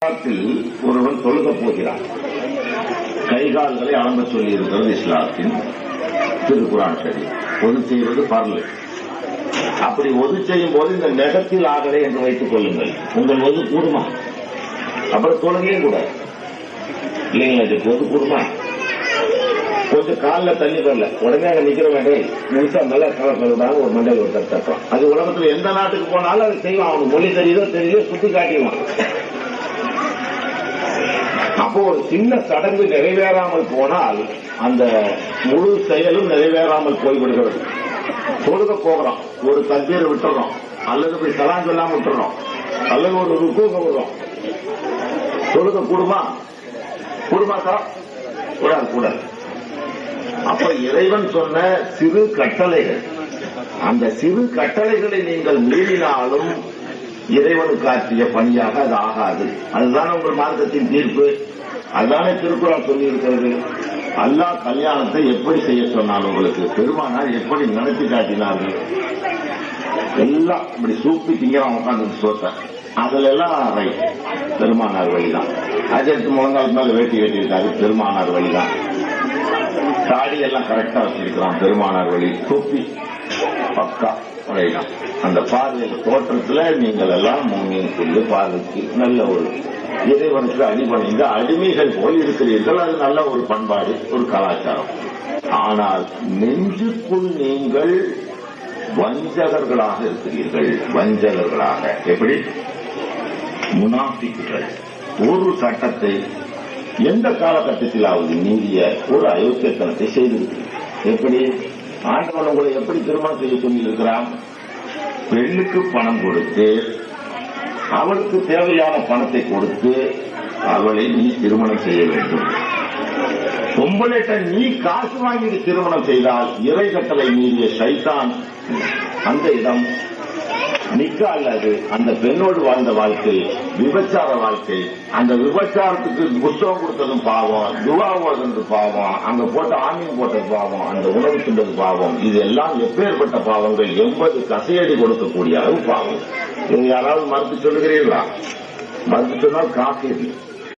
ஒருவன் தொழுக போகிறான். கைகால்களை அலம்ப சொல்லி இருக்கிறது இஸ்லாத்தின் திருக்குரான் சரி. ஒது செய்வது பரல். அப்படி ஒது செய்யும் போது இந்த நெகத்தில் ஆகலை என்று வைத்துக் கொள்ளுங்கள். உங்கள் ஒது கூடுமா? அப்புறம் தொழுகையும் கூட இல்லைங்களா? ஒது கூடுமா? கொஞ்சம் காலில் தண்ணி வரல, உடனே அங்க நிக்கிற வேண்டிய முழுசா நல்லா கலப்பதாக ஒரு மண்டல் ஒரு தட்டுறோம். அது உலகத்துல எந்த நாட்டுக்கு போனாலும் அது செய்வான். அவனுக்கு மொழி தெரியுதோ தெரியல சுத்தி காட்டிடுவான். அப்போ ஒரு சின்ன சடங்கு நிறைவேறாமல் போனால் அந்த முழு செயலும் நிறைவேறாமல் போய்விடுகிறது. தொழுக போகிறோம், ஒரு தக்பீரை விட்டுறோம், அல்லது போய் சலாம் சொல்லாம விட்டுறோம், அல்லது ஒரு ருக்கூக விடுறோம். தொழுக கூடுமா? கூடுமாக்கா? கூடாது, கூடாது. அப்ப இறைவன் சொன்ன சிறு கட்டளைகள், அந்த சிறு கட்டளைகளை நீங்கள் மீறினாலும் இறைவனுக்கு ஆற்றிய பணியாக அது ஆகாது. அதுதானே உங்கள் மார்க்கத்தின் தீர்ப்பு. அதுதானே திருக்குறள் சொல்லி இருக்கிறது. அல்லாஹ் கல்யாணத்தை எப்படி செய்ய சொன்னான் உங்களுக்கு? பெருமானார் எப்படி நடத்தி காட்டினார்கள்? எல்லாம் இப்படி சூப்பி திங்கிறான் உட்காந்து சோத்த. அதுல எல்லாம் ரைட், பெருமானார் வழிதான். அஜெட்டு முழங்கால் மேல வேட்டி கட்டியிருக்காரு, பெருமானார் வழிதான். தாடி எல்லாம் கரெக்டா வச்சிருக்கிறான், பெருமானார் வழி. தொப்பி பக்கா வழிதான். அந்த பார்வையில் தோற்றத்துல நீங்கள் எல்லாம் முன்னேற்ற பார்வைக்கு நல்ல ஒரு இறைவனுக்கு அடிபணிந்த அடிமைகள் போல் இருக்கிறீர்கள். அது நல்ல ஒரு பண்பாடு, ஒரு கலாச்சாரம். ஆனால் நெஞ்சுக்குள் நீங்கள் வஞ்சகர்களாக இருக்கிறீர்கள். வஞ்சகர்களாக எப்படி? முனாஃபிக்குகள். ஒரு சட்டத்தை எந்த காலகட்டத்திலாவது மீறிய ஒரு அயோக்கியத்தனத்தை செய்திருக்கிறீர்கள். எப்படி? ஆண்டவன் உங்களை எப்படி திருமணம் செய்ய சொல்லியிருக்கிறான்? பெண்ணுக்கு பணம் கொடுத்து, அவளுக்கு தேவையான பணத்தை கொடுத்து அவளை நீ திருமணம் செய்ய வேண்டும். பொம்பளைட்ட நீ காசு வாங்கி திருமணம் செய்தால் இறை கட்டளை மீறிய சைத்தான் அந்த இடம் நிக்க அல்லது அந்த பெண்ணோடு வாழ்ந்த வாழ்க்கை விபச்சார வாழ்க்கை. அந்த விபச்சாரத்துக்கு புத்தகம் கொடுத்ததும் பாவம், துவா ஓடுறது பாவம், அங்க போட்ட ஆமீன் போட்டது பாவம், அந்த உணவு தின்றது பாவம். இது எல்லாம் எப்பேற்பட்ட பாவங்கள்? 80 கசையடி கொடுக்கக்கூடிய அளவு பாவம். யாராவது மறுத்து சொல்லுகிறீர்களா? மறுத்து சொன்னால் காசு